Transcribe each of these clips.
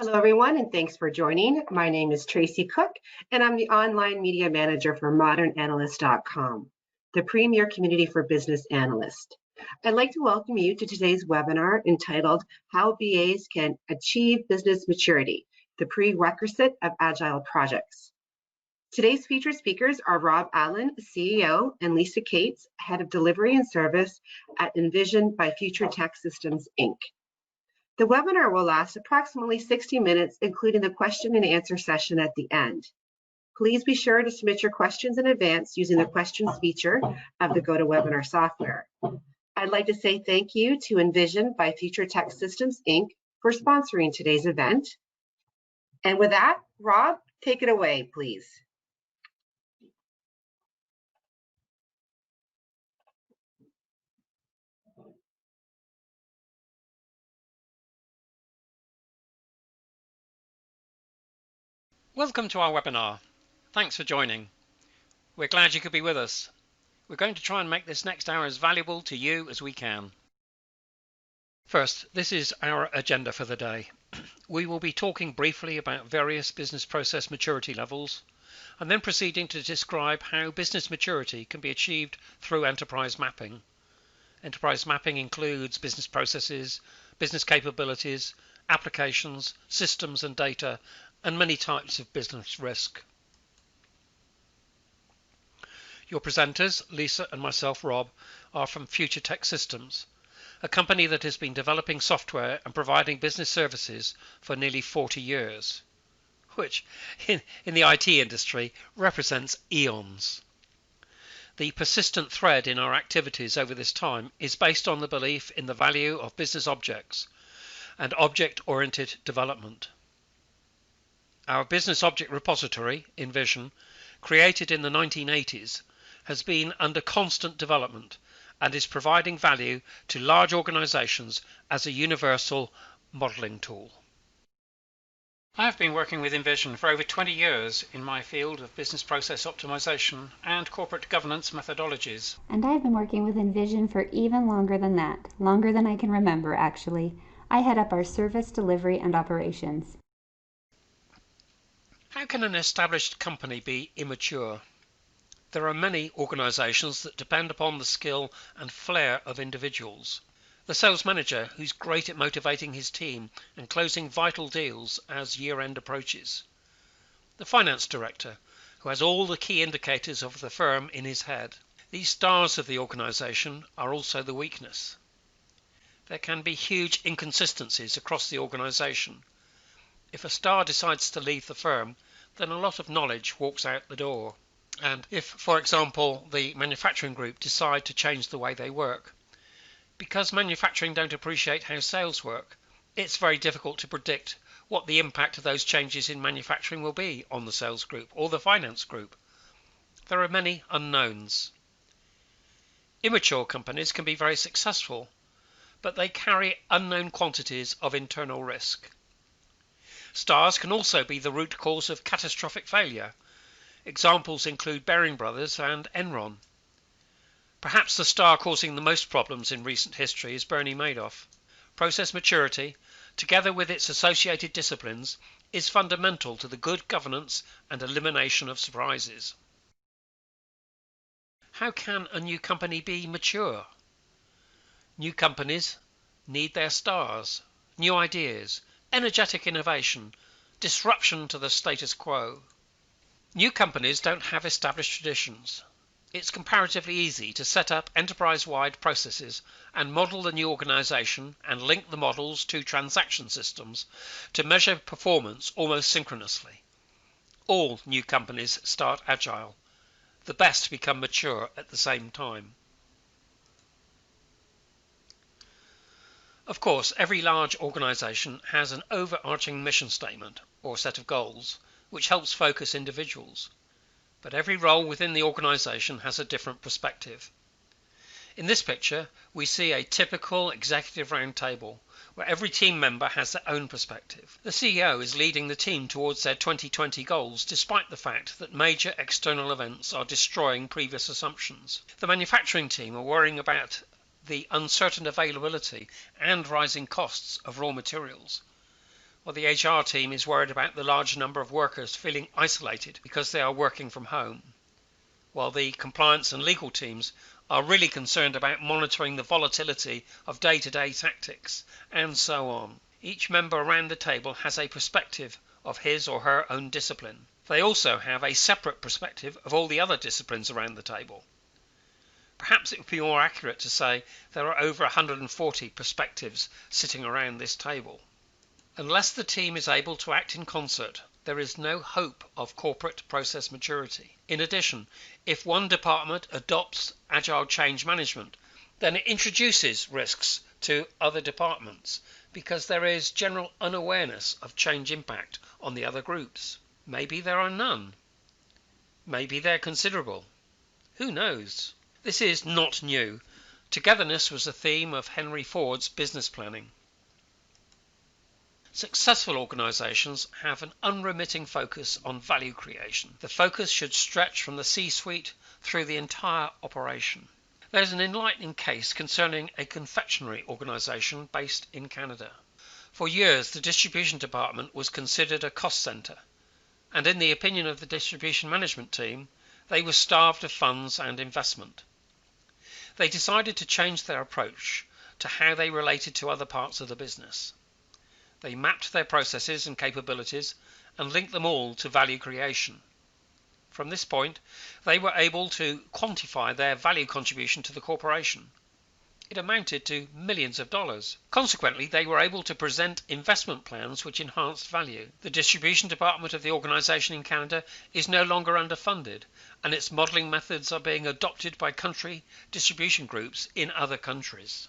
Hello, everyone, and thanks for joining. My name is Tracy Cook, and I'm the online media manager for ModernAnalyst.com, the premier community for business analysts. I'd like to welcome you to today's webinar entitled How BAs Can Achieve Business Maturity, the Prerequisite of Agile Projects. Today's featured speakers are Rob Allen, CEO, and Lisa Cates, Head of Delivery and Service at Envision by Future Tech Systems, Inc. The webinar will last approximately 60 minutes, including the question and answer session at the end. Please be sure to submit your questions in advance using the questions feature of the GoToWebinar software. I'd like to say thank you to Envision by Future Tech Systems, Inc. for sponsoring today's event. And with that, Rob, take it away, please. Welcome to our webinar. Thanks for joining. We're glad you could be with us. We're going to try and make this next hour as valuable to you as we can. First, this is our agenda for the day. We will be talking briefly about various business process maturity levels, and then proceeding to describe how business maturity can be achieved through enterprise mapping. Enterprise mapping includes business processes, business capabilities, applications, systems and data, and many types of business risk. Your presenters, Lisa and myself, Rob, are from Future Tech Systems, a company that has been developing software and providing business services for nearly 40 years, which in the IT industry represents eons. The persistent thread in our activities over this time is based on the belief in the value of business objects and object-oriented development. Our business object repository, Envision, created in the 1980s, has been under constant development and is providing value to large organizations as a universal modeling tool. I have been working with Envision for over 20 years in my field of business process optimization and corporate governance methodologies. And I've been working with Envision for even longer than that, longer than I can remember actually. I head up our service, delivery, and operations. How can an established company be immature? There are many organizations that depend upon the skill and flair of individuals. The sales manager, who's great at motivating his team and closing vital deals as year-end approaches. The finance director, who has all the key indicators of the firm in his head. These stars of the organization are also the weakness. There can be huge inconsistencies across the organization. If a star decides to leave the firm, then a lot of knowledge walks out the door. And if, for example, the manufacturing group decide to change the way they work, because manufacturing don't appreciate how sales work, it's very difficult to predict what the impact of those changes in manufacturing will be on the sales group or the finance group. There are many unknowns. Immature companies can be very successful, but they carry unknown quantities of internal risk. Stars can also be the root cause of catastrophic failure. Examples include Baring Brothers and Enron. Perhaps the star causing the most problems in recent history is Bernie Madoff. Process maturity, together with its associated disciplines, is fundamental to the good governance and elimination of surprises. How can a new company be mature? New companies need their stars, new ideas, energetic innovation, disruption to the status quo. New companies don't have established traditions. It's comparatively easy to set up enterprise-wide processes and model the new organization and link the models to transaction systems to measure performance almost synchronously. All new companies start agile. The best become mature at the same time. Of course, every large organization has an overarching mission statement or set of goals, which helps focus individuals. But every role within the organization has a different perspective. In this picture, we see a typical executive roundtable where every team member has their own perspective. The CEO is leading the team towards their 2020 goals despite the fact that major external events are destroying previous assumptions. The manufacturing team are worrying about the uncertain availability and rising costs of raw materials, Or the HR team is worried about the large number of workers feeling isolated because they are working from home, while the compliance and legal teams are really concerned about monitoring the volatility of day-to-day tactics, and so on. Each member around the table has a perspective of his or her own discipline. They also have a separate perspective of all the other disciplines around the table. Perhaps it would be more accurate to say there are over 140 perspectives sitting around this table. Unless the team is able to act in concert, there is no hope of corporate process maturity. In addition, if one department adopts Agile change management, then it introduces risks to other departments because there is general unawareness of change impact on the other groups. Maybe there are none. Maybe they're considerable. Who knows? This is not new. Togetherness was a theme of Henry Ford's business planning. Successful organizations have an unremitting focus on value creation. The focus should stretch from the C-suite through the entire operation. There's an enlightening case concerning a confectionery organization based in Canada. For years, the distribution department was considered a cost center, and in the opinion of the distribution management team, they were starved of funds and investment. They decided to change their approach to how they related to other parts of the business. They mapped their processes and capabilities and linked them all to value creation. From this point, they were able to quantify their value contribution to the corporation. It amounted to millions of dollars. Consequently, they were able to present investment plans which enhanced value. The distribution department of the organization in Canada is no longer underfunded, and its modeling methods are being adopted by country distribution groups in other countries.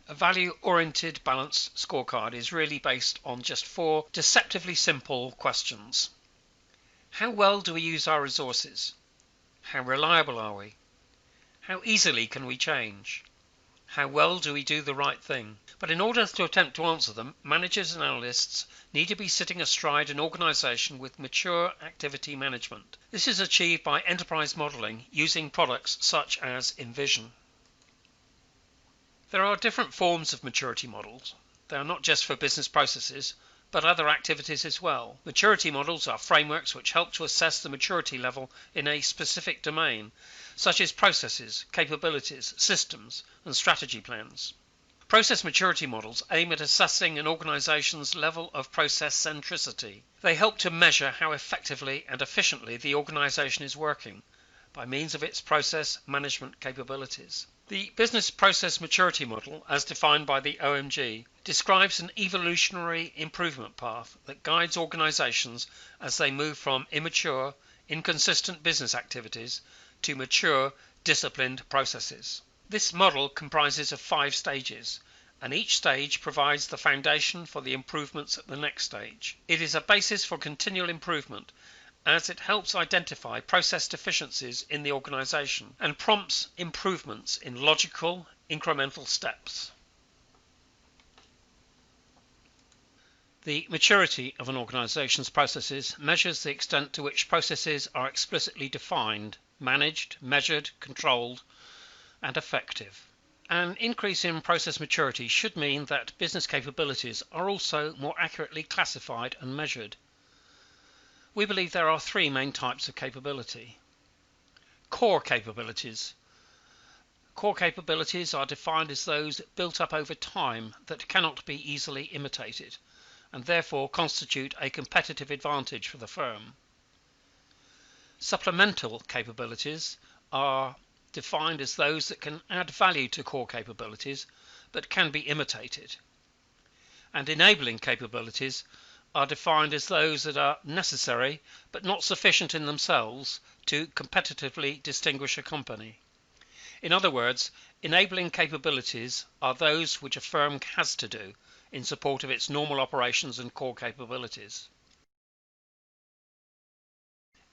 A value-oriented balanced scorecard is really based on just 4 deceptively simple questions. How well do we use our resources? How reliable are we? How easily can we change? How well do we do the right thing? But in order to attempt to answer them, managers and analysts need to be sitting astride an organization with mature activity management. This is achieved by enterprise modeling using products such as Envision. There are different forms of maturity models. They are not just for business processes, but other activities as well. Maturity models are frameworks which help to assess the maturity level in a specific domain, such as processes, capabilities, systems, and strategy plans. Process maturity models aim at assessing an organization's level of process centricity. They help to measure how effectively and efficiently the organization is working by means of its process management capabilities. The Business Process Maturity Model, as defined by the OMG, describes an evolutionary improvement path that guides organizations as they move from immature, inconsistent business activities to mature, disciplined processes. This model comprises of 5 stages, and each stage provides the foundation for the improvements at the next stage. It is a basis for continual improvement, as it helps identify process deficiencies in the organization and prompts improvements in logical, incremental steps. The maturity of an organization's processes measures the extent to which processes are explicitly defined, managed, measured, controlled, and effective. An increase in process maturity should mean that business capabilities are also more accurately classified and measured. We believe there are 3 main types of capability. Core capabilities. Core capabilities are defined as those built up over time that cannot be easily imitated, and therefore constitute a competitive advantage for the firm. Supplemental capabilities are defined as those that can add value to core capabilities but can be imitated. And enabling capabilities are defined as those that are necessary but not sufficient in themselves to competitively distinguish a company. In other words, enabling capabilities are those which a firm has to do in support of its normal operations and core capabilities.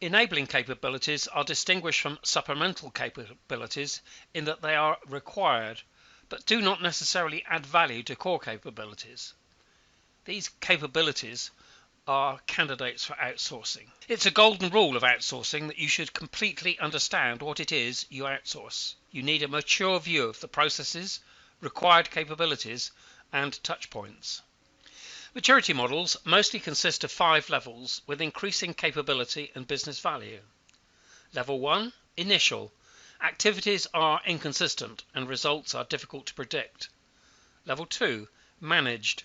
Enabling capabilities are distinguished from supplemental capabilities in that they are required but do not necessarily add value to core capabilities. These capabilities are candidates for outsourcing. It's a golden rule of outsourcing that you should completely understand what it is you outsource. You need a mature view of the processes, required capabilities, and touch points. Maturity models mostly consist of 5 levels with increasing capability and business value. Level 1, initial. Activities are inconsistent and results are difficult to predict. Level 2, managed.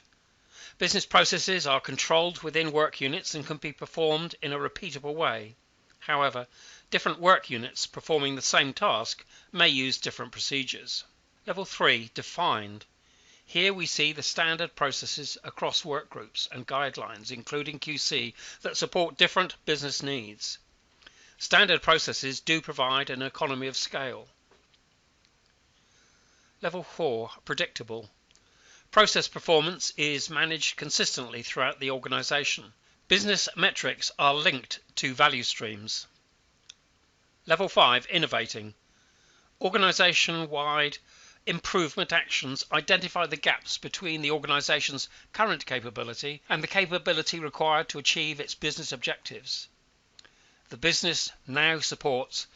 Business processes are controlled within work units and can be performed in a repeatable way. However, different work units performing the same task may use different procedures. Level 3, defined. Here we see the standard processes across work groups and guidelines, including QC, that support different business needs. Standard processes do provide an economy of scale. Level 4, predictable. Process performance is managed consistently throughout the organization. Business metrics are linked to value streams. Level 5, innovating. Organization-wide improvement actions identify the gaps between the organization's current capability and the capability required to achieve its business objectives. The business now supports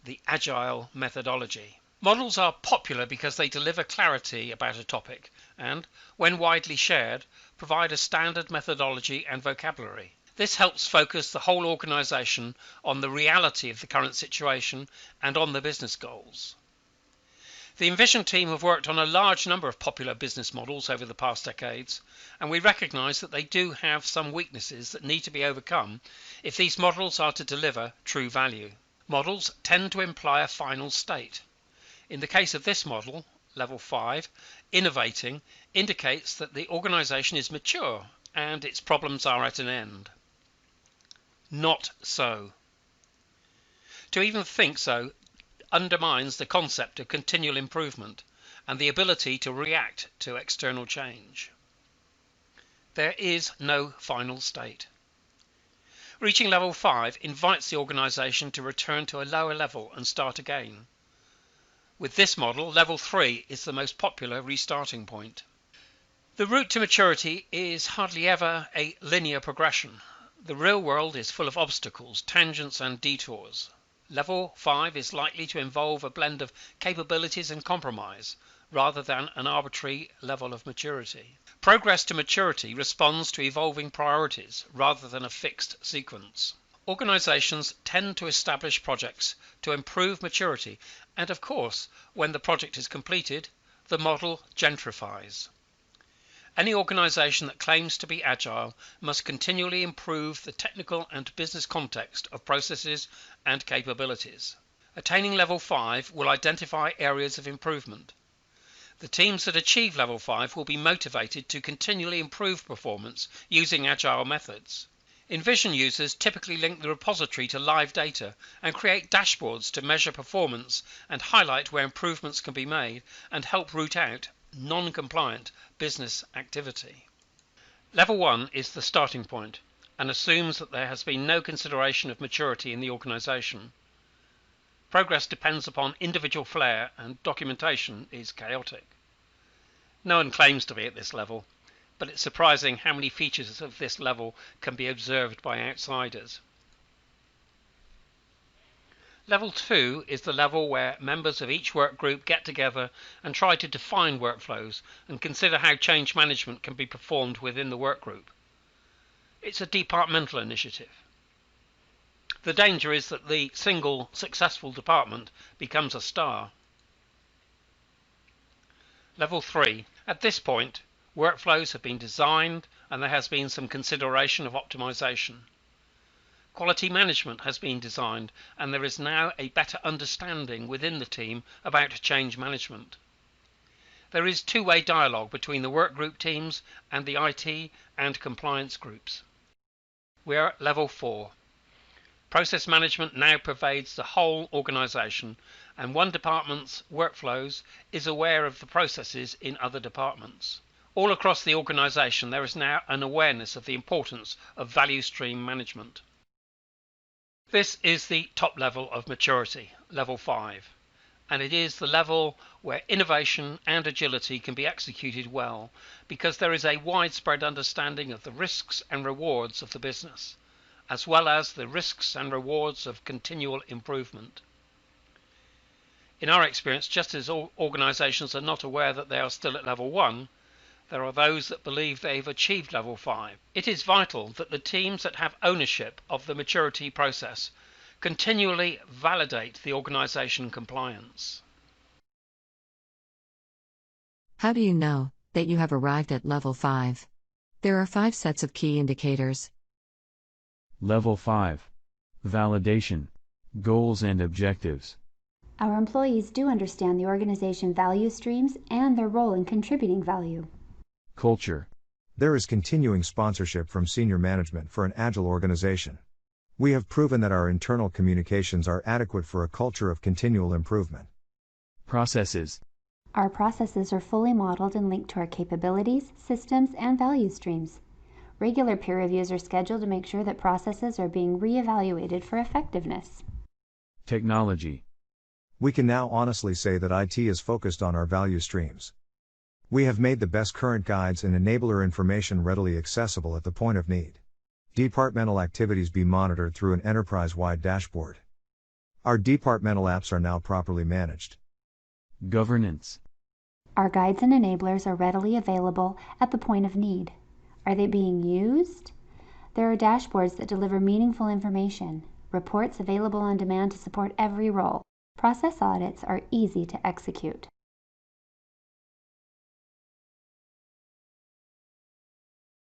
the Agile methodology. Models are popular because they deliver clarity about a topic and, when widely shared, provide a standard methodology and vocabulary. This helps focus the whole organization on the reality of the current situation and on the business goals. The Envision team have worked on a large number of popular business models over the past decades, and we recognize that they do have some weaknesses that need to be overcome if these models are to deliver true value. Models tend to imply a final state. In the case of this model, level 5, innovating indicates that the organization is mature and its problems are at an end. Not so. To even think so undermines the concept of continual improvement and the ability to react to external change. There is no final state. Reaching level 5 invites the organization to return to a lower level and start again. With this model, level 3 is the most popular restarting point. The route to maturity is hardly ever a linear progression. The real world is full of obstacles, tangents and detours. Level 5 is likely to involve a blend of capabilities and compromise, rather than an arbitrary level of maturity. Progress to maturity responds to evolving priorities, rather than a fixed sequence. Organizations tend to establish projects to improve maturity, and of course, when the project is completed, the model gentrifies. Any organization that claims to be agile must continually improve the technical and business context of processes and capabilities. Attaining level 5 will identify areas of improvement. The teams that achieve level 5 will be motivated to continually improve performance using agile methods. Envision users typically link the repository to live data and create dashboards to measure performance and highlight where improvements can be made and help root out non-compliant business activity. Level 1 is the starting point and assumes that there has been no consideration of maturity in the organization. Progress depends upon individual flair and documentation is chaotic. No one claims to be at this level, but it's surprising how many features of this level can be observed by outsiders. Level 2 is the level where members of each work group get together and try to define workflows and consider how change management can be performed within the work group. It's a departmental initiative. The danger is that the single successful department becomes a star. Level 3. At this point, workflows have been designed and there has been some consideration of optimization. Quality management has been designed and there is now a better understanding within the team about change management. There is two-way dialogue between the workgroup teams and the IT and compliance groups. We are at level 4. Process management now pervades the whole organization and one department's workflows is aware of the processes in other departments. All across the organization there is now an awareness of the importance of value stream management. This is the top level of maturity, level 5, and it is the level where innovation and agility can be executed well because there is a widespread understanding of the risks and rewards of the business, as well as the risks and rewards of continual improvement. In our experience, just as all organizations are not aware that they are still at level 1, There are those that believe they've achieved level 5. It is vital that the teams that have ownership of the maturity process continually validate the organization compliance. How do you know that you have arrived at level 5? There are 5 sets of key indicators. Level 5. Validation. Goals and objectives. Our employees do understand the organization value streams and their role in contributing value. Culture. There is continuing sponsorship from senior management for an agile organization. We have proven that our internal communications are adequate for a culture of continual improvement. Processes. Our processes are fully modeled and linked to our capabilities, systems, and value streams. Regular peer reviews are scheduled to make sure that processes are being re-evaluated for effectiveness. Technology. We can now honestly say that IT is focused on our value streams. We have made the best current guides and enabler information readily accessible at the point of need. Departmental activities be monitored through an enterprise-wide dashboard. Our departmental apps are now properly managed. Governance. Our guides and enablers are readily available at the point of need. Are they being used? There are dashboards that deliver meaningful information, reports available on demand to support every role. Process audits are easy to execute.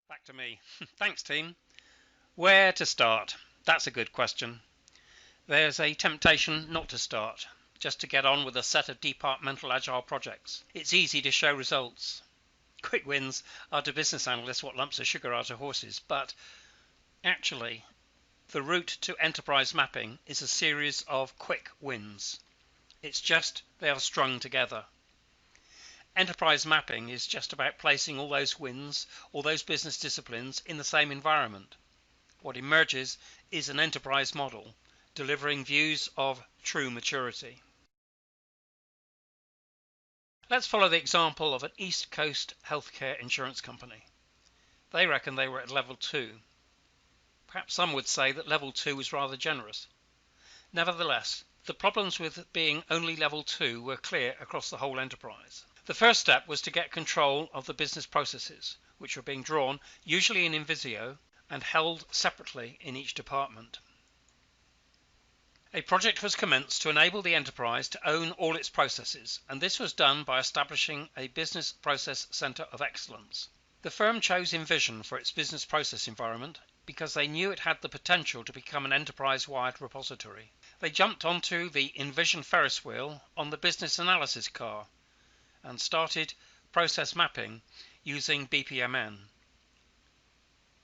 Back to me. Thanks, team. Where to start? That's a good question. There's a temptation not to start, just to get on with a set of departmental agile projects. It's easy to show results. Quick wins are to business analysts what lumps of sugar are to horses, but actually, the route to enterprise mapping is a series of quick wins. It's just they are strung together. Enterprise mapping is just about placing all those wins, all those business disciplines in the same environment. What emerges is an enterprise model, delivering views of true maturity. Let's follow the example of an East Coast healthcare insurance company. They reckon they were at level 2. Perhaps some would say that level 2 was rather generous. Nevertheless, the problems with being only level 2 were clear across the whole enterprise. The first step was to get control of the business processes, which were being drawn, usually in Invisio, and held separately in each department. A project was commenced to enable the enterprise to own all its processes, and this was done by establishing a Business Process Center of Excellence. The firm chose Envision for its business process environment because they knew it had the potential to become an enterprise-wide repository. They jumped onto the Envision Ferris wheel on the business analysis car and started process mapping using BPMN.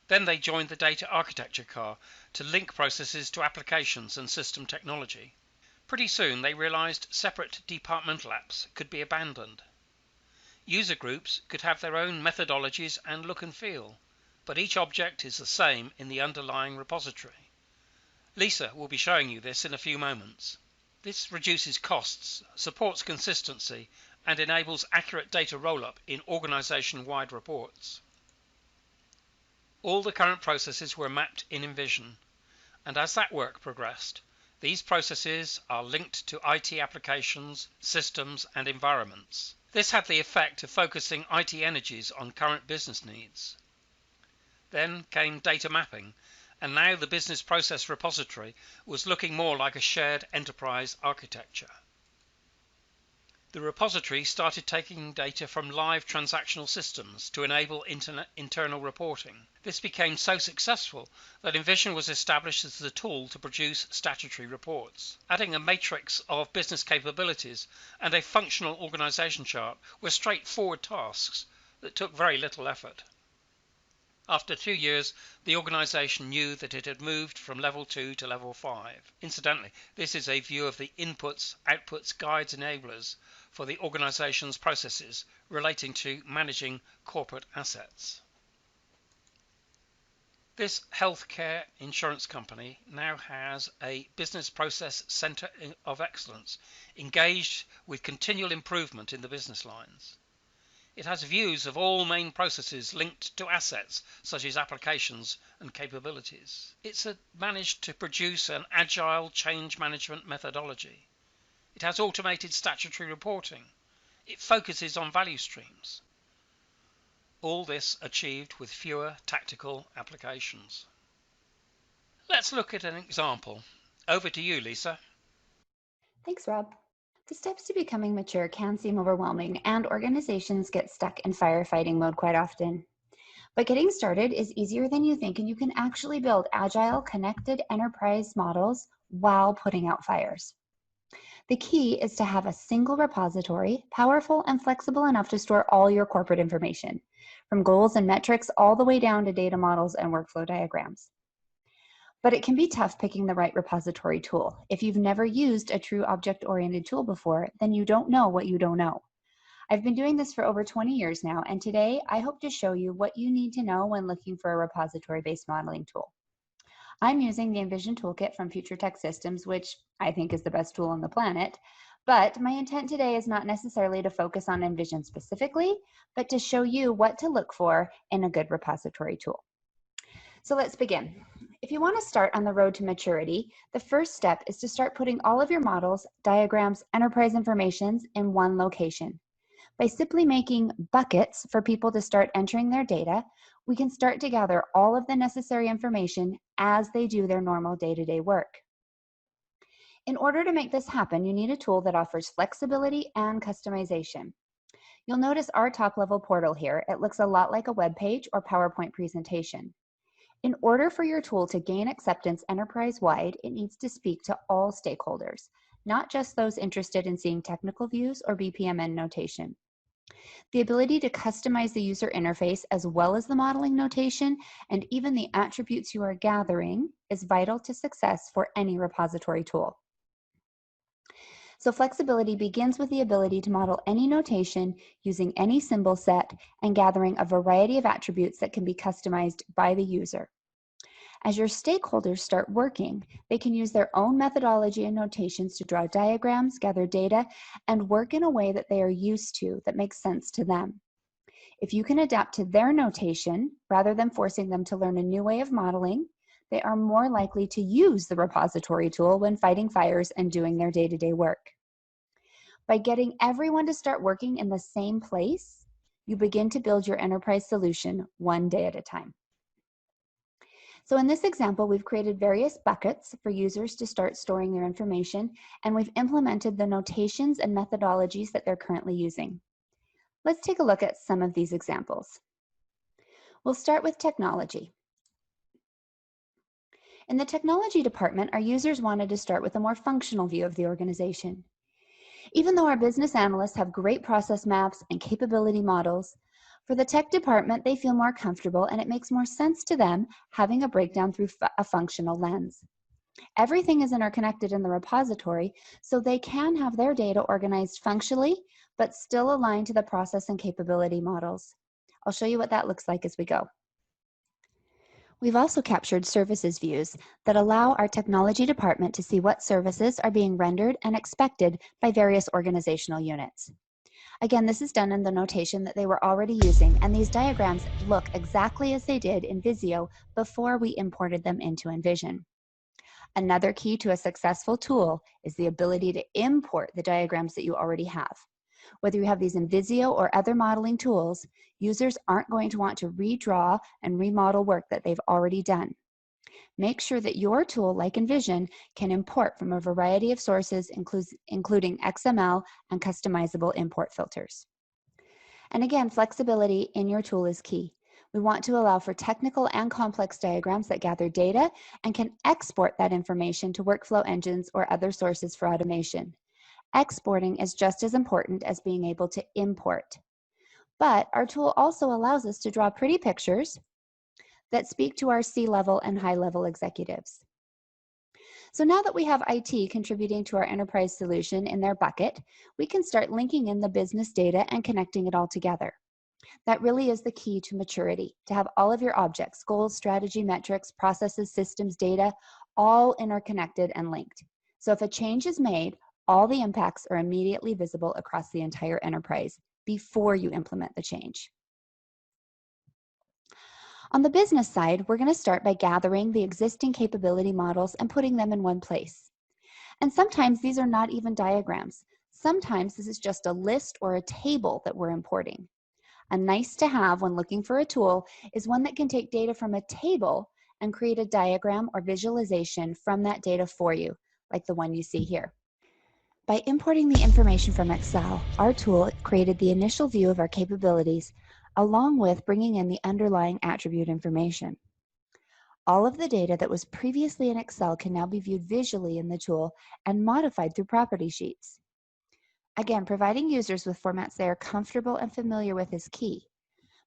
Then they joined the data architecture car to link processes to applications and system technology. Pretty soon they realized separate departmental apps could be abandoned. User groups could have their own methodologies and look and feel, but each object is the same in the underlying repository. Lisa will be showing you this in a few moments. This reduces costs, supports consistency, and enables accurate data roll-up in organization-wide reports. All the current processes were mapped in Envision, and as that work progressed, these processes are linked to IT applications, systems, and environments. This had the effect of focusing IT energies on current business needs. Then came data mapping, and now the business process repository was looking more like a shared enterprise architecture. The repository started taking data from live transactional systems to enable internal reporting. This became so successful that Envision was established as the tool to produce statutory reports. Adding a matrix of business capabilities and a functional organization chart were straightforward tasks that took very little effort. After 2 years, the organization knew that it had moved from level 2 to level 5. Incidentally, this is a view of the inputs, outputs, guides, enablers for the organization's processes relating to managing corporate assets. This healthcare insurance company now has a Business Process Center of Excellence engaged with continual improvement in the business lines. It has views of all main processes linked to assets such as applications and capabilities. It's managed to produce an agile change management methodology. It has automated statutory reporting. It focuses on value streams. All this achieved with fewer tactical applications. Let's look at an example. Over to you, Lisa. Thanks, Rob. The steps to becoming mature can seem overwhelming, and organizations get stuck in firefighting mode quite often. But getting started is easier than you think, and you can actually build agile, connected enterprise models while putting out fires. The key is to have a single repository, powerful and flexible enough to store all your corporate information, from goals and metrics all the way down to data models and workflow diagrams. But it can be tough picking the right repository tool. If you've never used a true object-oriented tool before, then you don't know what you don't know. I've been doing this for over 20 years now, and today I hope to show you what you need to know when looking for a repository-based modeling tool. I'm using the Envision toolkit from Future Tech Systems, which I think is the best tool on the planet, but my intent today is not necessarily to focus on Envision specifically, but to show you what to look for in a good repository tool. So let's begin. If you want to start on the road to maturity, the first step is to start putting all of your models, diagrams, enterprise informations in one location. By simply making buckets for people to start entering their data, we can start to gather all of the necessary information as they do their normal day-to-day work. In order to make this happen, you need a tool that offers flexibility and customization. You'll notice our top-level portal here. It looks a lot like a web page or PowerPoint presentation. In order for your tool to gain acceptance enterprise-wide, it needs to speak to all stakeholders, not just those interested in seeing technical views or BPMN notation. The ability to customize the user interface as well as the modeling notation and even the attributes you are gathering is vital to success for any repository tool. So flexibility begins with the ability to model any notation using any symbol set and gathering a variety of attributes that can be customized by the user. As your stakeholders start working, they can use their own methodology and notations to draw diagrams, gather data, and work in a way that they are used to that makes sense to them. If you can adapt to their notation rather than forcing them to learn a new way of modeling, they are more likely to use the repository tool when fighting fires and doing their day-to-day work. By getting everyone to start working in the same place, you begin to build your enterprise solution one day at a time. So in this example, we've created various buckets for users to start storing their information, and we've implemented the notations and methodologies that they're currently using. Let's take a look at some of these examples. We'll start with technology. In the technology department, our users wanted to start with a more functional view of the organization. Even though our business analysts have great process maps and capability models, for the tech department, they feel more comfortable and it makes more sense to them having a breakdown through a functional lens. Everything is interconnected in the repository, so they can have their data organized functionally, but still aligned to the process and capability models. I'll show you what that looks like as we go. We've also captured services views that allow our technology department to see what services are being rendered and expected by various organizational units. Again, this is done in the notation that they were already using, and these diagrams look exactly as they did in Visio before we imported them into Envision. Another key to a successful tool is the ability to import the diagrams that you already have. Whether you have these in Visio or other modeling tools, users aren't going to want to redraw and remodel work that they've already done. Make sure that your tool, like Envision, can import from a variety of sources, including XML and customizable import filters. And again, flexibility in your tool is key. We want to allow for technical and complex diagrams that gather data and can export that information to workflow engines or other sources for automation. Exporting is just as important as being able to import. But our tool also allows us to draw pretty pictures that speak to our C-level and high-level executives. So now that we have IT contributing to our enterprise solution in their bucket, we can start linking in the business data and connecting it all together. That really is the key to maturity, to have all of your objects, goals, strategy, metrics, processes, systems, data, all interconnected and linked. So if a change is made, all the impacts are immediately visible across the entire enterprise before you implement the change. On the business side, we're going to start by gathering the existing capability models and putting them in one place. And sometimes these are not even diagrams. Sometimes this is just a list or a table that we're importing. A nice to have when looking for a tool is one that can take data from a table and create a diagram or visualization from that data for you, like the one you see here. By importing the information from Excel, our tool created the initial view of our capabilities, along with bringing in the underlying attribute information. All of the data that was previously in Excel can now be viewed visually in the tool and modified through property sheets. Again, providing users with formats they are comfortable and familiar with is key.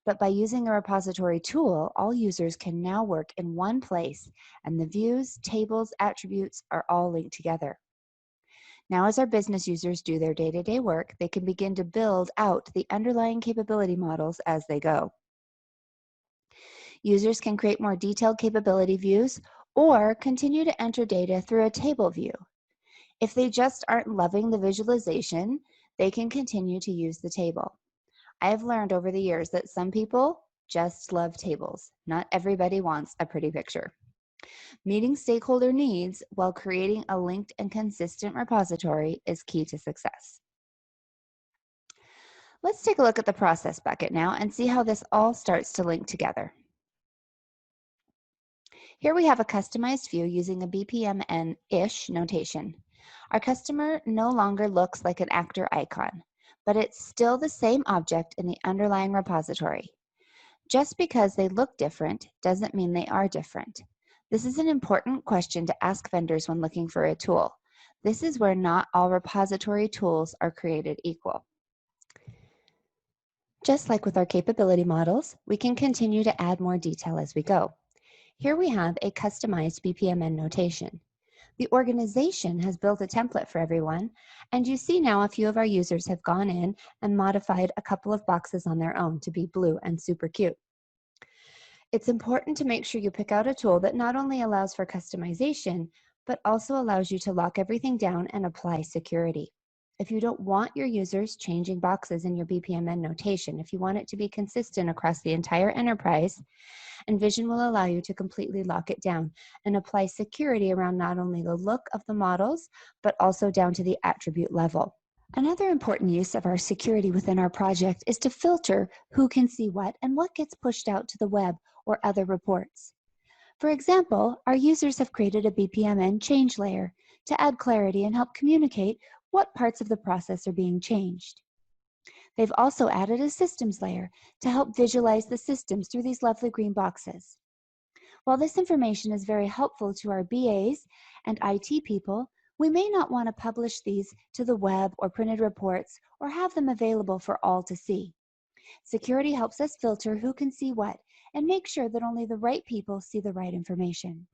But by using a repository tool, all users can now work in one place, and the views, tables, attributes are all linked together. Now, as our business users do their day-to-day work, they can begin to build out the underlying capability models as they go. Users can create more detailed capability views or continue to enter data through a table view. If they just aren't loving the visualization, they can continue to use the table. I have learned over the years that some people just love tables. Not everybody wants a pretty picture. Meeting stakeholder needs while creating a linked and consistent repository is key to success. Let's take a look at the process bucket now and see how this all starts to link together. Here we have a customized view using a BPMN-ish notation. Our customer no longer looks like an actor icon, but it's still the same object in the underlying repository. Just because they look different doesn't mean they are different. This is an important question to ask vendors when looking for a tool. This is where not all repository tools are created equal. Just like with our capability models, we can continue to add more detail as we go. Here we have a customized BPMN notation. The organization has built a template for everyone, and you see now a few of our users have gone in and modified a couple of boxes on their own to be blue and super cute. It's important to make sure you pick out a tool that not only allows for customization, but also allows you to lock everything down and apply security. If you don't want your users changing boxes in your BPMN notation, if you want it to be consistent across the entire enterprise, Envision will allow you to completely lock it down and apply security around not only the look of the models, but also down to the attribute level. Another important use of our security within our project is to filter who can see what and what gets pushed out to the web or other reports. For example, our users have created a BPMN change layer to add clarity and help communicate what parts of the process are being changed. They've also added a systems layer to help visualize the systems through these lovely green boxes. While this information is very helpful to our BAs and IT people, we may not want to publish these to the web or printed reports or have them available for all to see. Security helps us filter who can see what and make sure that only the right people see the right information.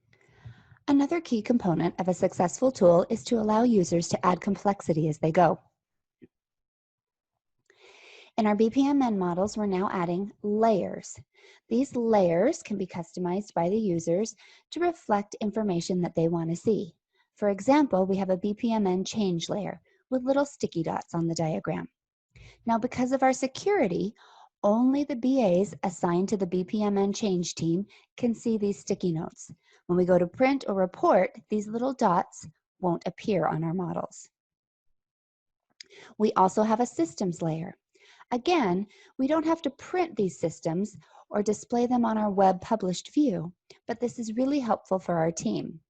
Another key component of a successful tool is to allow users to add complexity as they go. In our BPMN models, we're now adding layers. These layers can be customized by the users to reflect information that they want to see. For example, we have a BPMN change layer with little sticky dots on the diagram. Now, because of our security, only the BAs assigned to the BPMN change team can see these sticky notes. When we go to print or report, these little dots won't appear on our models. We also have a systems layer. Again, we don't have to print these systems or display them on our web published view, but this is really helpful for our team.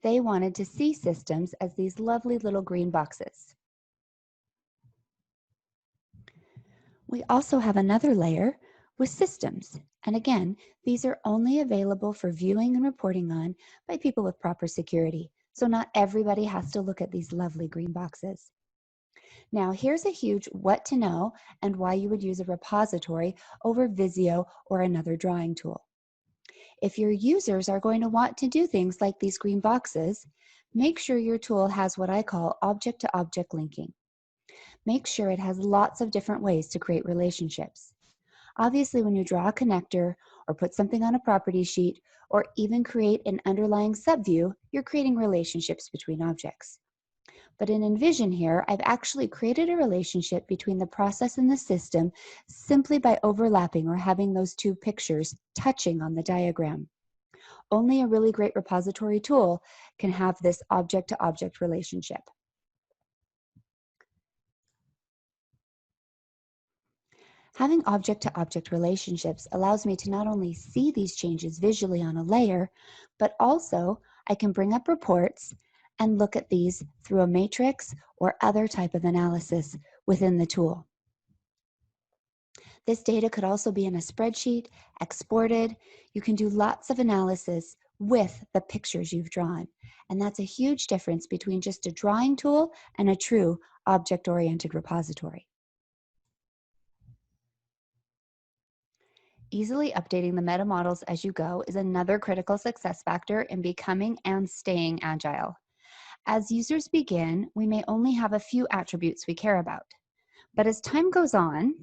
They wanted to see systems as these lovely little green boxes. We also have another layer with systems, and again, these are only available for viewing and reporting on by people with proper security, so not everybody has to look at these lovely green boxes. Now, here's a huge what to know and why you would use a repository over Visio or another drawing tool. If your users are going to want to do things like these green boxes, make sure your tool has what I call object-to-object linking. Make sure it has lots of different ways to create relationships. Obviously, when you draw a connector or put something on a property sheet or even create an underlying subview, you're creating relationships between objects. But in Envision here, I've actually created a relationship between the process and the system simply by overlapping or having those two pictures touching on the diagram. Only a really great repository tool can have this object-to-object relationship. Having object-to-object relationships allows me to not only see these changes visually on a layer, but also I can bring up reports and look at these through a matrix or other type of analysis within the tool. This data could also be in a spreadsheet, exported. You can do lots of analysis with the pictures you've drawn. And that's a huge difference between just a drawing tool and a true object-oriented repository. Easily updating the meta models as you go is another critical success factor in becoming and staying agile. As users begin, we may only have a few attributes we care about. But as time goes on,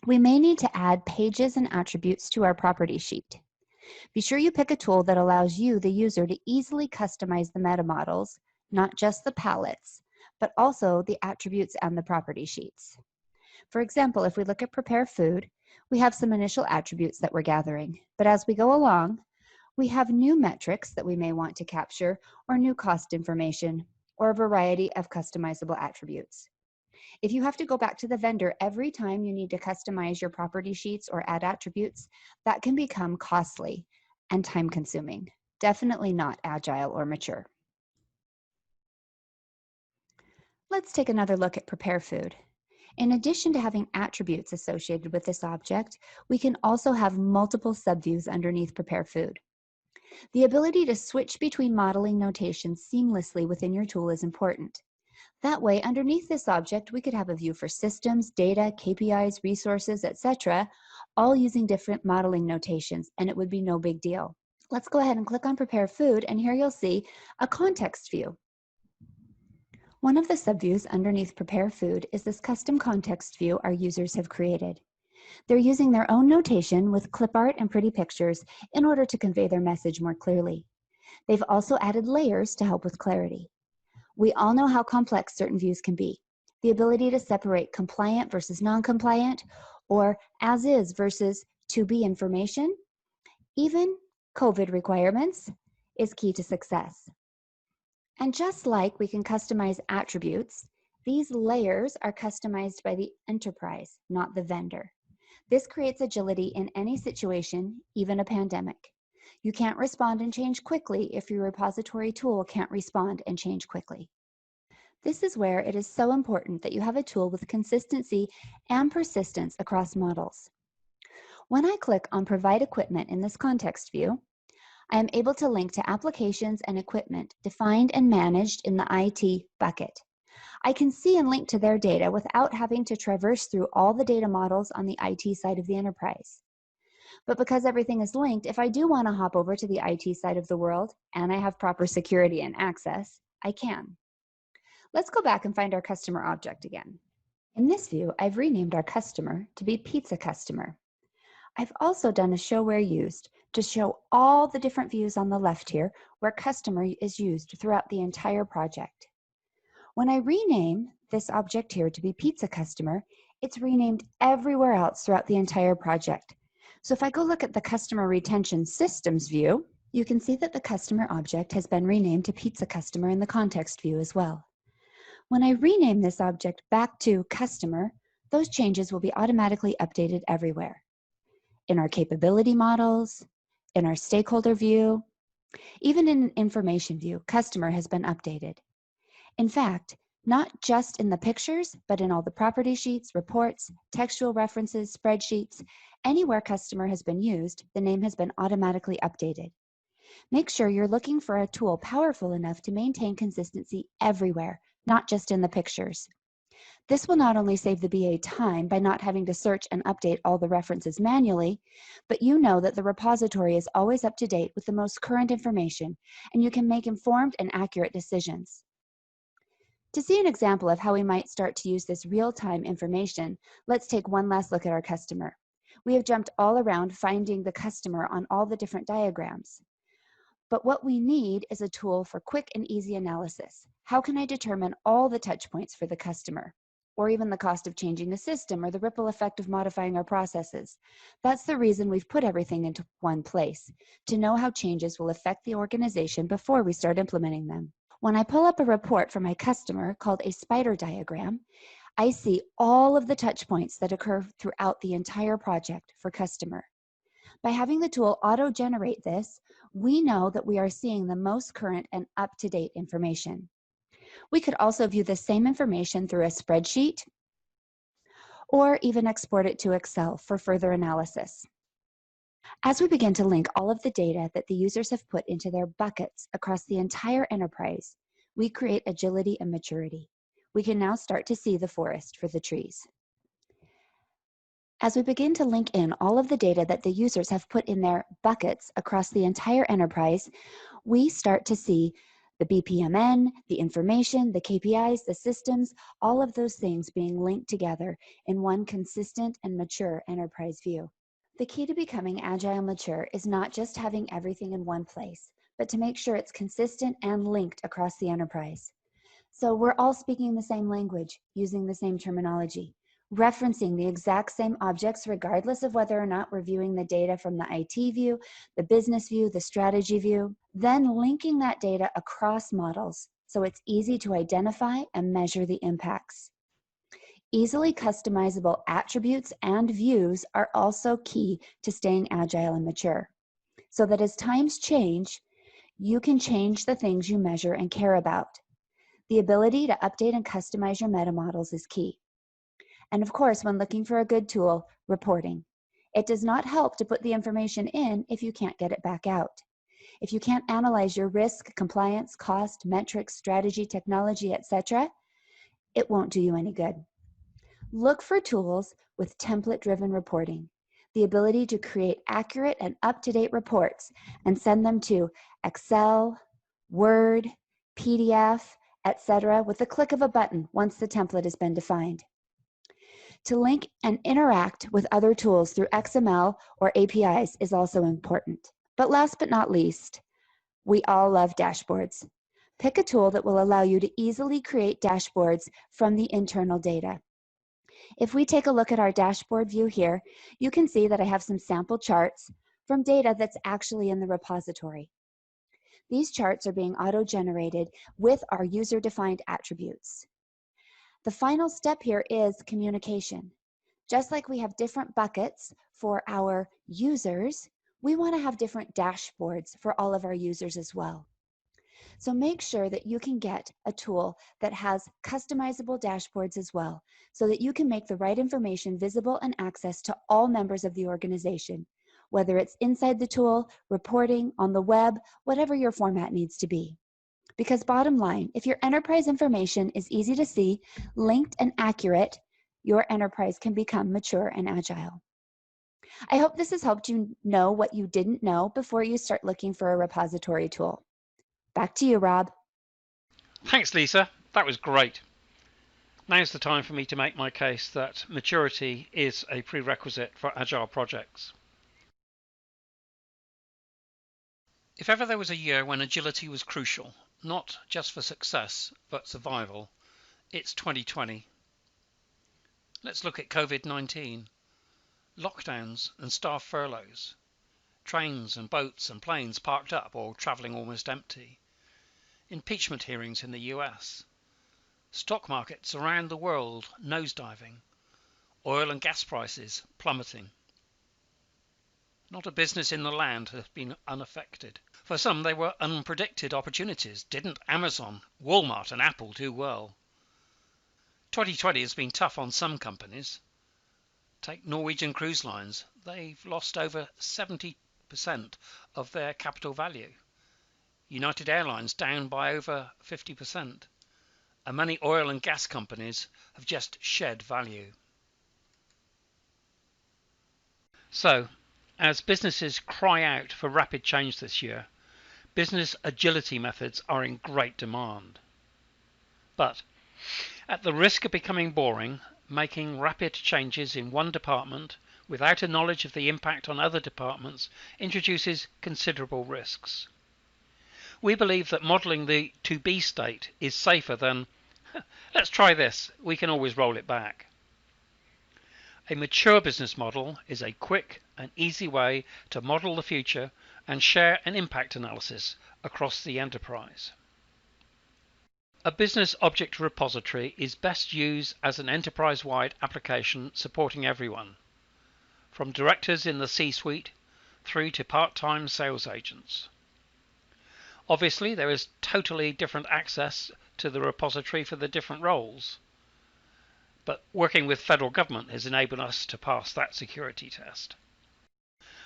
we may need to add pages and attributes to our property sheet. Be sure you pick a tool that allows you, the user, to easily customize the meta models, not just the palettes, but also the attributes and the property sheets. For example, if we look at prepare food, we have some initial attributes that we're gathering, but as we go along, we have new metrics that we may want to capture, or new cost information, or a variety of customizable attributes. If you have to go back to the vendor every time you need to customize your property sheets or add attributes, that can become costly and time-consuming. Definitely not agile or mature. Let's take another look at prepare food. In addition to having attributes associated with this object, we can also have multiple subviews underneath prepare food. The ability to switch between modeling notations seamlessly within your tool is important. That way, underneath this object, we could have a view for systems, data, KPIs, resources, etc., all using different modeling notations, and it would be no big deal. Let's go ahead and click on Prepare Food, and here you'll see a context view. One of the subviews underneath Prepare Food is this custom context view our users have created. They're using their own notation with clip art and pretty pictures in order to convey their message more clearly. They've also added layers to help with clarity. We all know how complex certain views can be. The ability to separate compliant versus non-compliant, or as is versus to be information, even COVID requirements, is key to success. And just like we can customize attributes, these layers are customized by the enterprise, not the vendor. This creates agility in any situation, even a pandemic. You can't respond and change quickly if your repository tool can't respond and change quickly. This is where it is so important that you have a tool with consistency and persistence across models. When I click on Provide Equipment in this context view, I am able to link to applications and equipment defined and managed in the IT bucket. I can see and link to their data without having to traverse through all the data models on the IT side of the enterprise. But because everything is linked, if I do want to hop over to the IT side of the world and I have proper security and access, I can. Let's go back and find our customer object again. In this view, I've renamed our customer to be Pizza Customer. I've also done a Show Where Used to show all the different views on the left here where customer is used throughout the entire project. When I rename this object here to be Pizza Customer, it's renamed everywhere else throughout the entire project. So if I go look at the Customer Retention Systems view, you can see that the customer object has been renamed to Pizza Customer in the context view as well. When I rename this object back to Customer, those changes will be automatically updated everywhere. In our capability models, in our stakeholder view, even in an information view, Customer has been updated. In fact, not just in the pictures, but in all the property sheets, reports, textual references, spreadsheets, anywhere Customer has been used, the name has been automatically updated. Make sure you're looking for a tool powerful enough to maintain consistency everywhere, not just in the pictures. This will not only save the BA time by not having to search and update all the references manually, but you know that the repository is always up to date with the most current information, and you can make informed and accurate decisions. To see an example of how we might start to use this real-time information, let's take one last look at our customer. We have jumped all around finding the customer on all the different diagrams. But what we need is a tool for quick and easy analysis. How can I determine all the touch points for the customer? Or even the cost of changing the system or the ripple effect of modifying our processes. That's the reason we've put everything into one place, to know how changes will affect the organization before we start implementing them. When I pull up a report for my customer called a spider diagram, I see all of the touch points that occur throughout the entire project for customer. By having the tool auto-generate this, we know that we are seeing the most current and up-to-date information. We could also view the same information through a spreadsheet or even export it to Excel for further analysis. As we begin to link all of the data that the users have put into their buckets across the entire enterprise, we create agility and maturity. We can now start to see the forest for the trees. As we begin to link in all of the data that the users have put in their buckets across the entire enterprise, we start to see the BPMN, the information, the KPIs, the systems, all of those things being linked together in one consistent and mature enterprise view. The key to becoming agile and mature is not just having everything in one place, but to make sure it's consistent and linked across the enterprise. So we're all speaking the same language, using the same terminology, referencing the exact same objects regardless of whether or not we're viewing the data from the IT view, the business view, the strategy view, then linking that data across models so it's easy to identify and measure the impacts. Easily customizable attributes and views are also key to staying agile and mature, so that as times change, you can change the things you measure and care about. The ability to update and customize your meta models is key. And of course, when looking for a good tool, reporting. It does not help to put the information in if you can't get it back out. If you can't analyze your risk, compliance, cost, metrics, strategy, technology, etc., it won't do you any good. Look for tools with template-driven reporting, the ability to create accurate and up-to-date reports and send them to Excel, Word, PDF, etc. with the click of a button once the template has been defined. To link and interact with other tools through XML or APIs is also important. But last but not least, we all love dashboards. Pick a tool that will allow you to easily create dashboards from the internal data. If we take a look at our dashboard view here, you can see that I have some sample charts from data that's actually in the repository. These charts are being auto-generated with our user-defined attributes. The final step here is communication. Just like we have different buckets for our users, we want to have different dashboards for all of our users as well. So make sure that you can get a tool that has customizable dashboards as well, so that you can make the right information visible and access to all members of the organization, whether it's inside the tool, reporting, on the web, whatever your format needs to be. Because bottom line, if your enterprise information is easy to see, linked and accurate, your enterprise can become mature and agile. I hope this has helped you know what you didn't know before you start looking for a repository tool. Back to you, Rob. Thanks, Lisa. That was great. Now's the time for me to make my case that maturity is a prerequisite for agile projects. If ever there was a year when agility was crucial, not just for success, but survival, it's 2020. Let's look at COVID-19, lockdowns and staff furloughs, trains and boats and planes parked up or travelling almost empty, impeachment hearings in the US, stock markets around the world nosediving, oil and gas prices plummeting. Not a business in the land has been unaffected. For some, they were unpredicted opportunities. Didn't Amazon, Walmart and Apple do well? 2020 has been tough on some companies. Take Norwegian Cruise Lines. They've lost over 70% of their capital value. United Airlines down by over 50%. And many oil and gas companies have just shed value. So, as businesses cry out for rapid change this year, business agility methods are in great demand. But, at the risk of becoming boring, making rapid changes in one department without a knowledge of the impact on other departments introduces considerable risks. We believe that modelling the to-be state is safer than, let's try this, we can always roll it back. A mature business model is a quick and easy way to model the future and share an impact analysis across the enterprise. A business object repository is best used as an enterprise-wide application supporting everyone, from directors in the C-suite through to part-time sales agents. Obviously, there is totally different access to the repository for the different roles, but working with federal government has enabled us to pass that security test.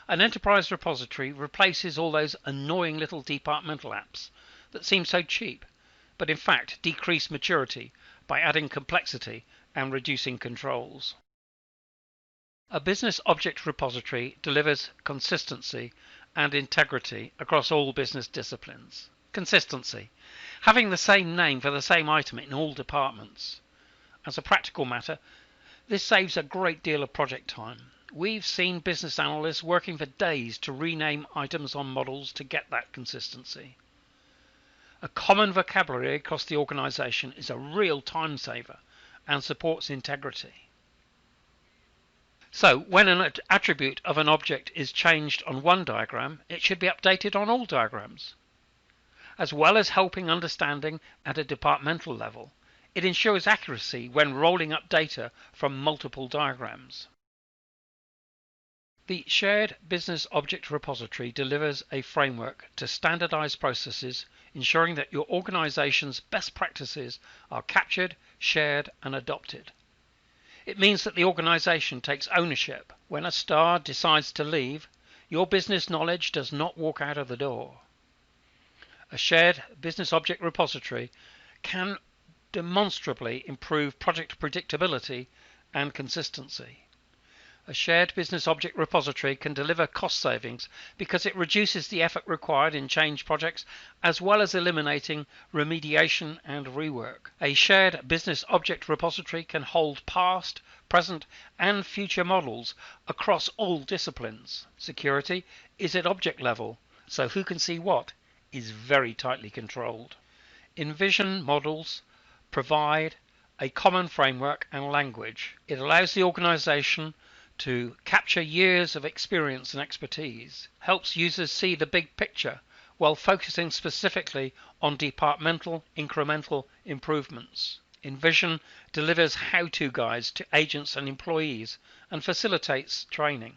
An enterprise repository replaces all those annoying little departmental apps that seem so cheap, but in fact decrease maturity by adding complexity and reducing controls. A business object repository delivers consistency and integrity across all business disciplines. Consistency. Having the same name for the same item in all departments. As a practical matter, this saves a great deal of project time. We've seen business analysts working for days to rename items on models to get that consistency. A common vocabulary across the organization is a real time saver and supports integrity. So when an attribute of an object is changed on one diagram, it should be updated on all diagrams. As well as helping understanding at a departmental level, it ensures accuracy when rolling up data from multiple diagrams. The Shared Business Object Repository delivers a framework to standardize processes, ensuring that your organization's best practices are captured, shared, and adopted. It means that the organization takes ownership. When a star decides to leave, your business knowledge does not walk out of the door. A shared business object repository can demonstrably improve project predictability and consistency. A shared business object repository can deliver cost savings because it reduces the effort required in change projects, as well as eliminating remediation and rework. A shared business object repository can hold past, present, and future models across all disciplines. Security is at object level, so who can see what is very tightly controlled. Envision models provide a common framework and language. It allows the organization to capture years of experience and expertise, helps users see the big picture while focusing specifically on departmental incremental improvements. Envision delivers how-to guides to agents and employees and facilitates training.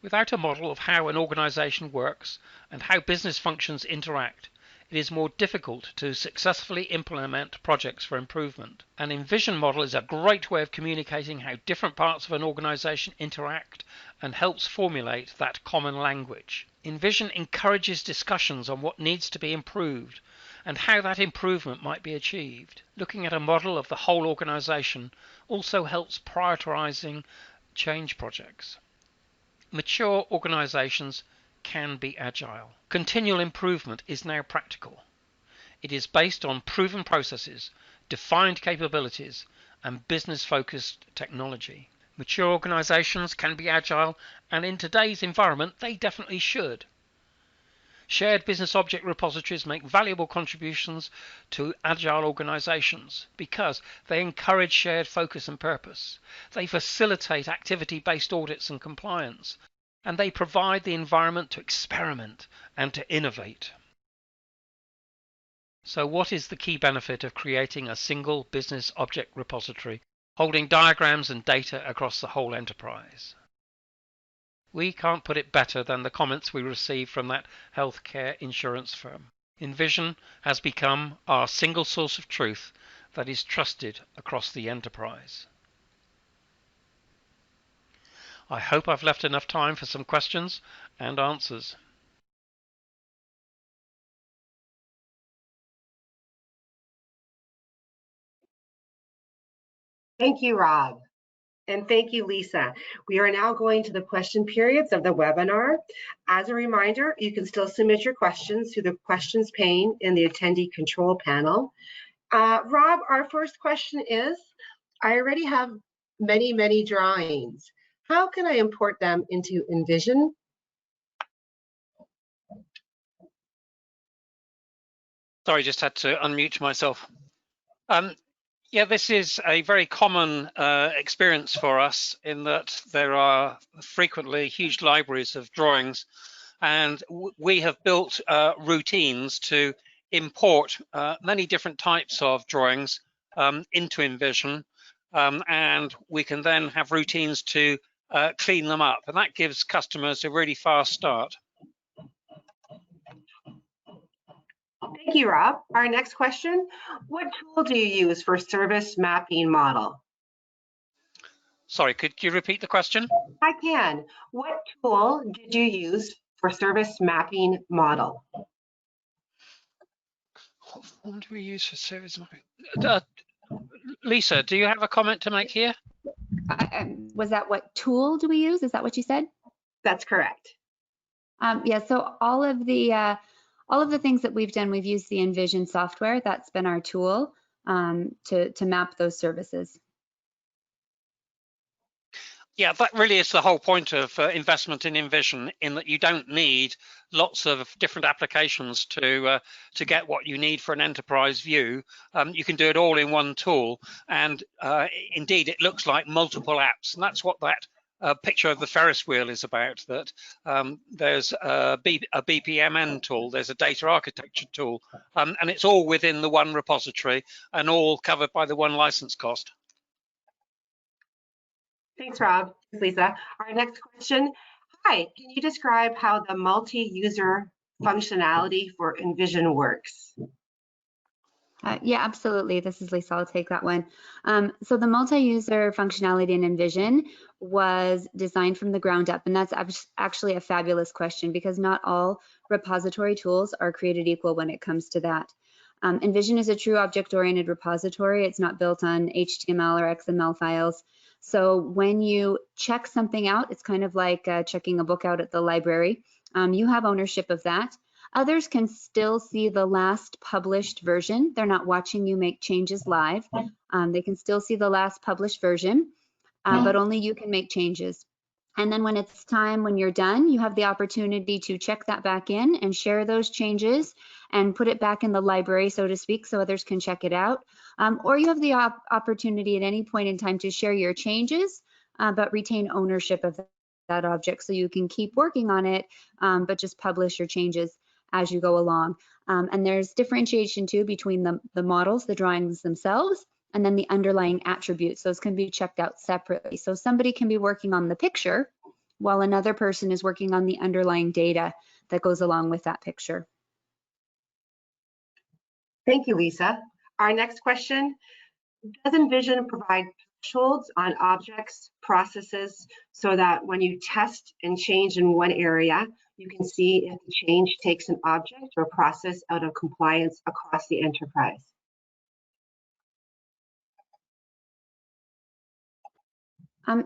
Without a model of how an organization works and how business functions interact, it is more difficult to successfully implement projects for improvement. An Envision model is a great way of communicating how different parts of an organization interact and helps formulate that common language. Envision encourages discussions on what needs to be improved and how that improvement might be achieved. Looking at a model of the whole organization also helps prioritizing change projects. Mature organizations can be agile. Continual improvement is now practical. It is based on proven processes, defined capabilities, and business-focused technology. Mature organizations can be agile, and in today's environment, they definitely should. Shared business object repositories make valuable contributions to agile organizations because they encourage shared focus and purpose. They facilitate activity-based audits and compliance, and they provide the environment to experiment and to innovate. So what is the key benefit of creating a single business object repository holding diagrams and data across the whole enterprise? We can't put it better than the comments we received from that healthcare insurance firm. Envision has become our single source of truth that is trusted across the enterprise. I hope I've left enough time for some questions and answers. Thank you, Rob. And thank you, Lisa. We are now going to the question periods of the webinar. As a reminder, you can still submit your questions through the questions pane in the attendee control panel. Rob, our first question is, I already have many drawings. How can I import them into Envision? Sorry, just had to unmute myself. Yeah, this is a very common experience for us in that there are frequently huge libraries of drawings, and we have built routines to import many different types of drawings into Envision, and we can then have routines to clean them up, and that gives customers a really fast start. Thank you, Rob. Our next question, what tool do you use for service mapping model? Sorry, could you repeat the question? I can. What tool did you use for service mapping model? What form do we use for service mapping? Lisa, do you have a comment to make here? Was that what tool do we use? Is that what you said? That's correct. Yeah, so all of the things that we've done, we've used the Envision software. That's been our tool to map those services. Yeah, that really is the whole point of investment in Envision, in that you don't need lots of different applications to get what you need for an enterprise view. You can do it all in one tool, and indeed it looks like multiple apps, and that's what that picture of the Ferris wheel is about. That there's a BPMN tool, there's a data architecture tool, and it's all within the one repository and all covered by the one license cost. Thanks, Rob. Thanks, Lisa. Our next question. Hi, can you describe how the multi-user functionality for Envision works? Yeah, absolutely. This is Lisa. I'll take that one. So the multi-user functionality in Envision was designed from the ground up, and that's actually a fabulous question because not all repository tools are created equal when it comes to that. Envision is a true object-oriented repository. It's not built on HTML or XML files. So when you check something out, it's kind of like checking a book out at the library. You have ownership of that. Others can still see the last published version. They're not watching you make changes live. They can still see the last published version, but only you can make changes. And then when it's time, when you're done, you have the opportunity to check that back in and share those changes and put it back in the library, so to speak, so others can check it out. Or you have the opportunity at any point in time to share your changes, but retain ownership of that object so you can keep working on it, but just publish your changes as you go along. And there's differentiation too between the models, the drawings themselves, and then the underlying attributes. Those can be checked out separately. So somebody can be working on the picture while another person is working on the underlying data that goes along with that picture. Thank you, Lisa. Our next question, does Envision provide thresholds on objects, processes, so that when you test and change in one area, you can see if the change takes an object or process out of compliance across the enterprise?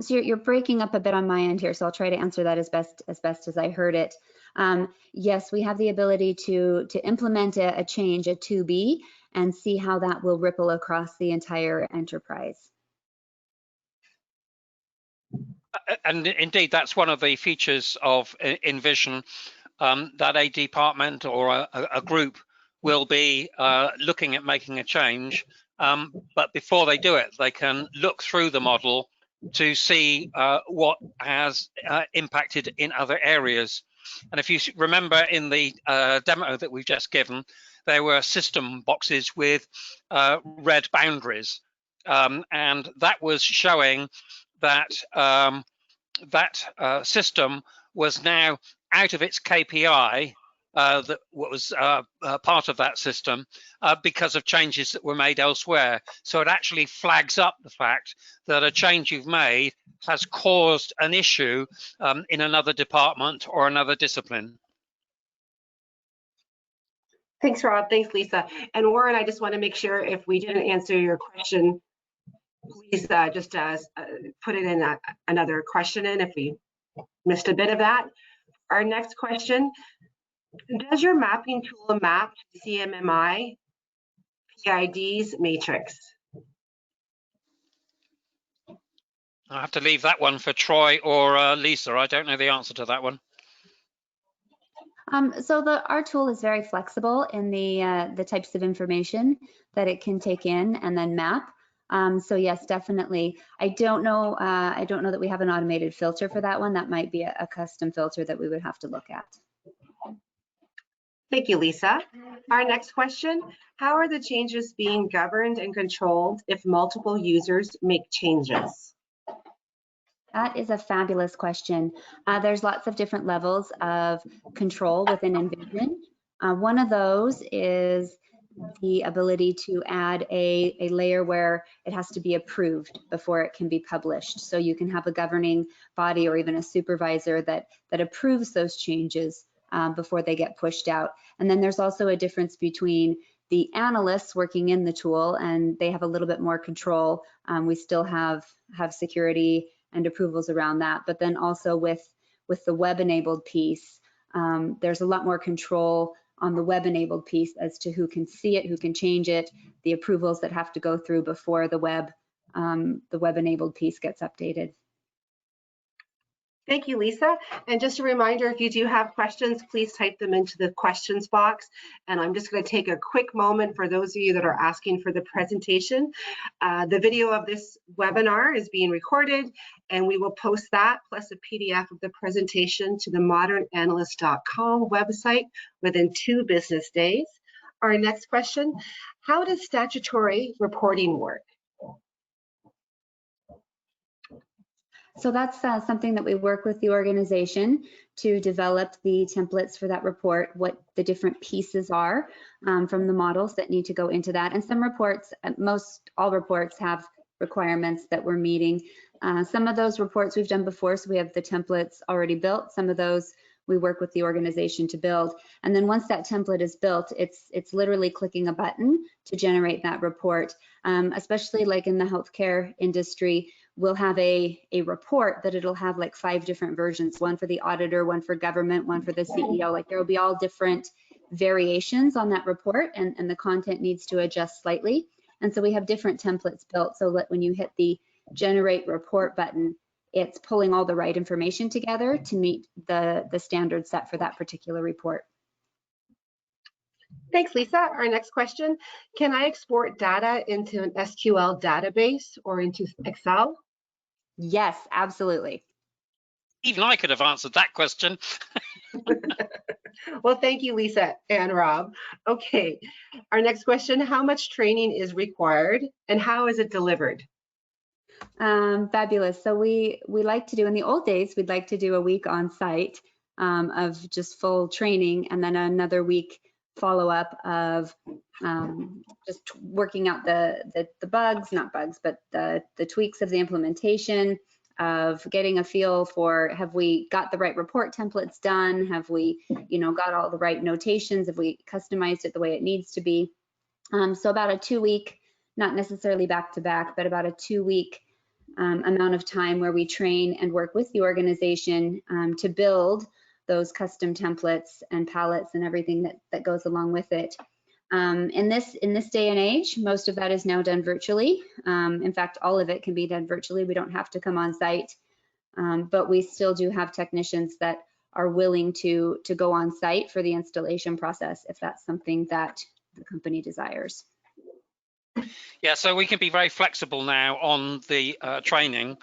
So you're breaking up a bit on my end here, so I'll try to answer that as best as I heard it. Yes, we have the ability to implement a change, a 2B, and see how that will ripple across the entire enterprise. And indeed, that's one of the features of Envision, that a department or a group will be looking at making a change, but before they do it, they can look through the model to see what has impacted in other areas. And if you remember in the demo that we've just given, there were system boxes with red boundaries, and that was showing that system was now out of its KPI, that was part of that system, because of changes that were made elsewhere. So it actually flags up the fact that a change you've made has caused an issue in another department or another discipline. Thanks, Rob. Thanks, Lisa. And Warren, I just want to make sure if we didn't answer your question, please just put it in another question in if we missed a bit of that. Our next question, does your mapping tool map to CMMI PIDs matrix? I have to leave that one for Troy or Lisa. I don't know the answer to that one. So our tool is very flexible in the types of information that it can take in and then map. So yes, definitely. I don't know that we have an automated filter for that one. That might be a custom filter that we would have to look at. Thank you, Lisa. Our next question, how are the changes being governed and controlled if multiple users make changes? That is a fabulous question. There's lots of different levels of control within Envision. One of those is the ability to add a layer where it has to be approved before it can be published. So you can have a governing body or even a supervisor that approves those changes before they get pushed out. And then there's also a difference between the analysts working in the tool, and they have a little bit more control. We still have security and approvals around that, but then also with the web-enabled piece, there's a lot more control on the web-enabled piece as to who can see it, who can change it, the approvals that have to go through before the web-enabled piece gets updated. Thank you, Lisa. And just a reminder, if you do have questions, please type them into the questions box. And I'm just going to take a quick moment for those of you that are asking for the presentation. The video of this webinar is being recorded, and we will post that plus a PDF of the presentation to the ModernAnalyst.com website within 2 business days. Our next question, how does statutory reporting work? So that's something that we work with the organization to develop the templates for that report, what the different pieces are from the models that need to go into that. And some reports, all reports have requirements that we're meeting. Some of those reports we've done before, so we have the templates already built. Some of those we work with the organization to build. And then once that template is built, it's literally clicking a button to generate that report. Especially like in the healthcare industry, we'll have a report that it'll have like 5 different versions, one for the auditor, one for government, one for the CEO. Like there will be all different variations on that report, and the content needs to adjust slightly. And so we have different templates built so that when you hit the generate report button, it's pulling all the right information together to meet the standards set for that particular report. Thanks, Lisa. Our next question, can I export data into an SQL database or into Excel? Yes, absolutely. Even I could have answered that question. Well, thank you, Lisa and Rob. Okay, our next question, how much training is required and how is it delivered? Fabulous. So we like to do, in the old days, we'd like to do a week on site of just full training, and then another week follow-up of just working out the bugs, not bugs, but the tweaks of the implementation, of getting a feel for, have we got the right report templates done? Have we, got all the right notations? Have we customized it the way it needs to be? So about a 2-week, not necessarily back to back, but about a 2-week amount of time where we train and work with the organization to build those custom templates and palettes and everything that goes along with it. In this day and age, most of that is now done virtually. In fact, all of it can be done virtually. We don't have to come on site, but we still do have technicians that are willing to go on site for the installation process if that's something that the company desires. Yeah, so we can be very flexible now on the training,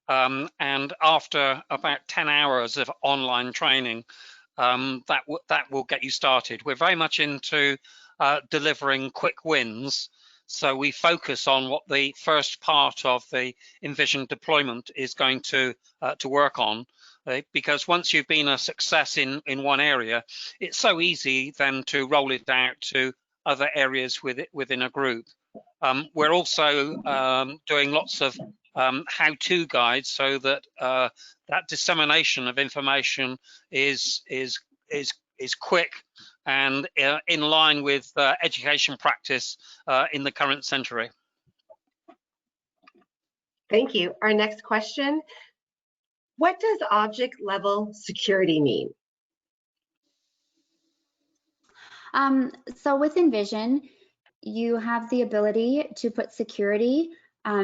and after about 10 hours of online training, that will get you started. We're very much into delivering quick wins, so we focus on what the first part of the Envision deployment is going to work on, because once you've been a success in one area, it's so easy then to roll it out to other areas within a group. We're also doing lots of how-to guides so that that dissemination of information is quick and in line with education practice in the current century. Thank you. Our next question, what does object level security mean? So with Envision, you have the ability to put security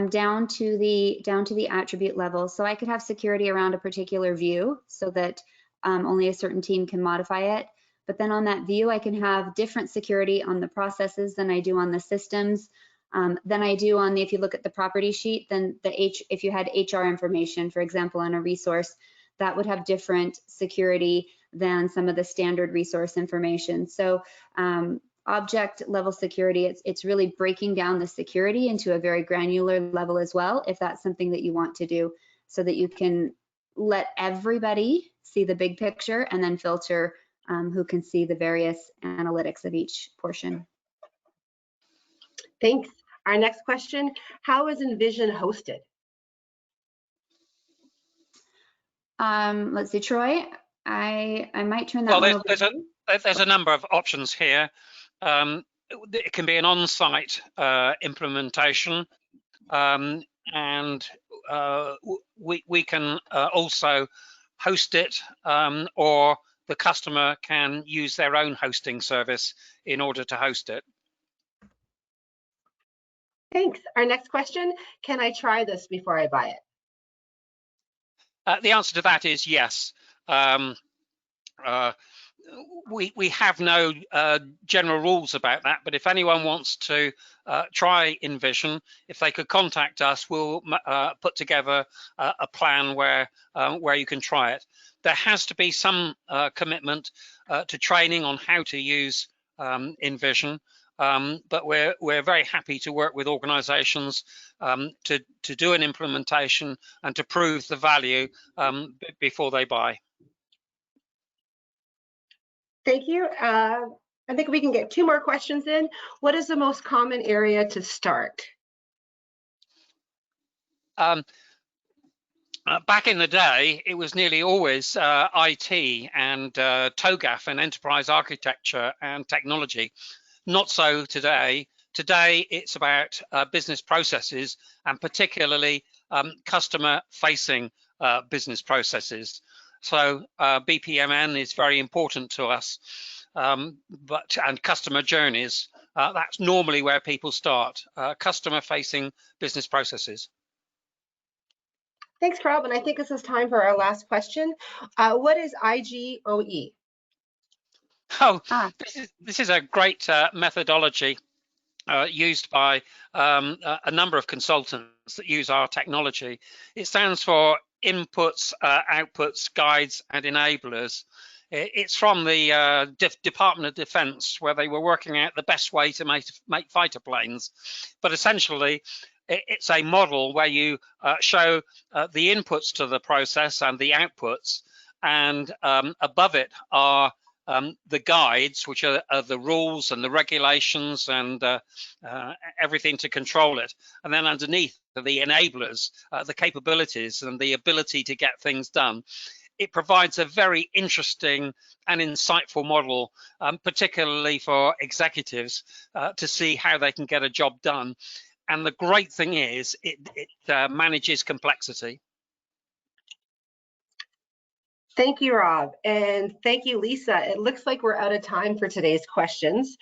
down to the attribute level. So I could have security around a particular view so that only a certain team can modify it. But then on that view, I can have different security on the processes than I do on the systems, than I do on if you look at the property sheet, then if you had HR information, for example, on a resource, that would have different security than some of the standard resource information. So object level security, it's really breaking down the security into a very granular level as well, if that's something that you want to do, so that you can let everybody see the big picture and then filter who can see the various analytics of each portion. Thanks. Our next question, how is Envision hosted? Let's see, Troy, I might turn that one over to you. There's a number of options here. It can be an on-site implementation, and we can also host it, or the customer can use their own hosting service in order to host it. Thanks. Our next question, can I try this before I buy it? The answer to that is yes. We have no general rules about that, but if anyone wants to try Envision, if they could contact us, we'll put together a plan where you can try it. There has to be some commitment to training on how to use Envision, but we're very happy to work with organizations to do an implementation and to prove the value before they buy. Thank you. I think we can get 2 more questions in. What is the most common area to start? Back in the day, it was nearly always IT and TOGAF and enterprise architecture and technology. Not so today. Today, it's about business processes, and particularly customer-facing business processes. So BPMN is very important to us, and customer journeys, that's normally where people start, customer-facing business processes. Thanks, Rob. And I think this is time for our last question. What is IGOE? This is a great methodology used by a number of consultants that use our technology. It stands for inputs, outputs, guides, and enablers. It's from the Department of Defense, where they were working out the best way to make fighter planes. But essentially, it's a model where you show the inputs to the process and the outputs, and above it are the guides, which are the rules and the regulations and everything to control it. And then underneath are the enablers, the capabilities and the ability to get things done. It provides a very interesting and insightful model, particularly for executives, to see how they can get a job done. And the great thing is it manages complexity. Thank you, Rob. And thank you, Lisa. It looks like we're out of time for today's questions.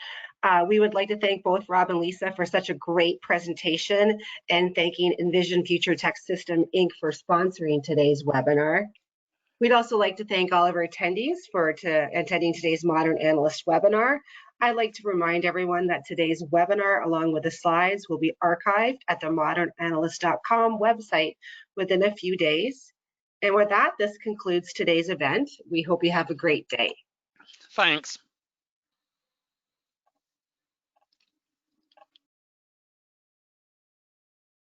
We would like to thank both Rob and Lisa for such a great presentation, and thanking Envision Future Tech System, Inc. for sponsoring today's webinar. We'd also like to thank all of our attendees for attending today's Modern Analyst webinar. I'd like to remind everyone that today's webinar, along with the slides, will be archived at the ModernAnalyst.com website within a few days. And with that, this concludes today's event. We hope you have a great day. Thanks.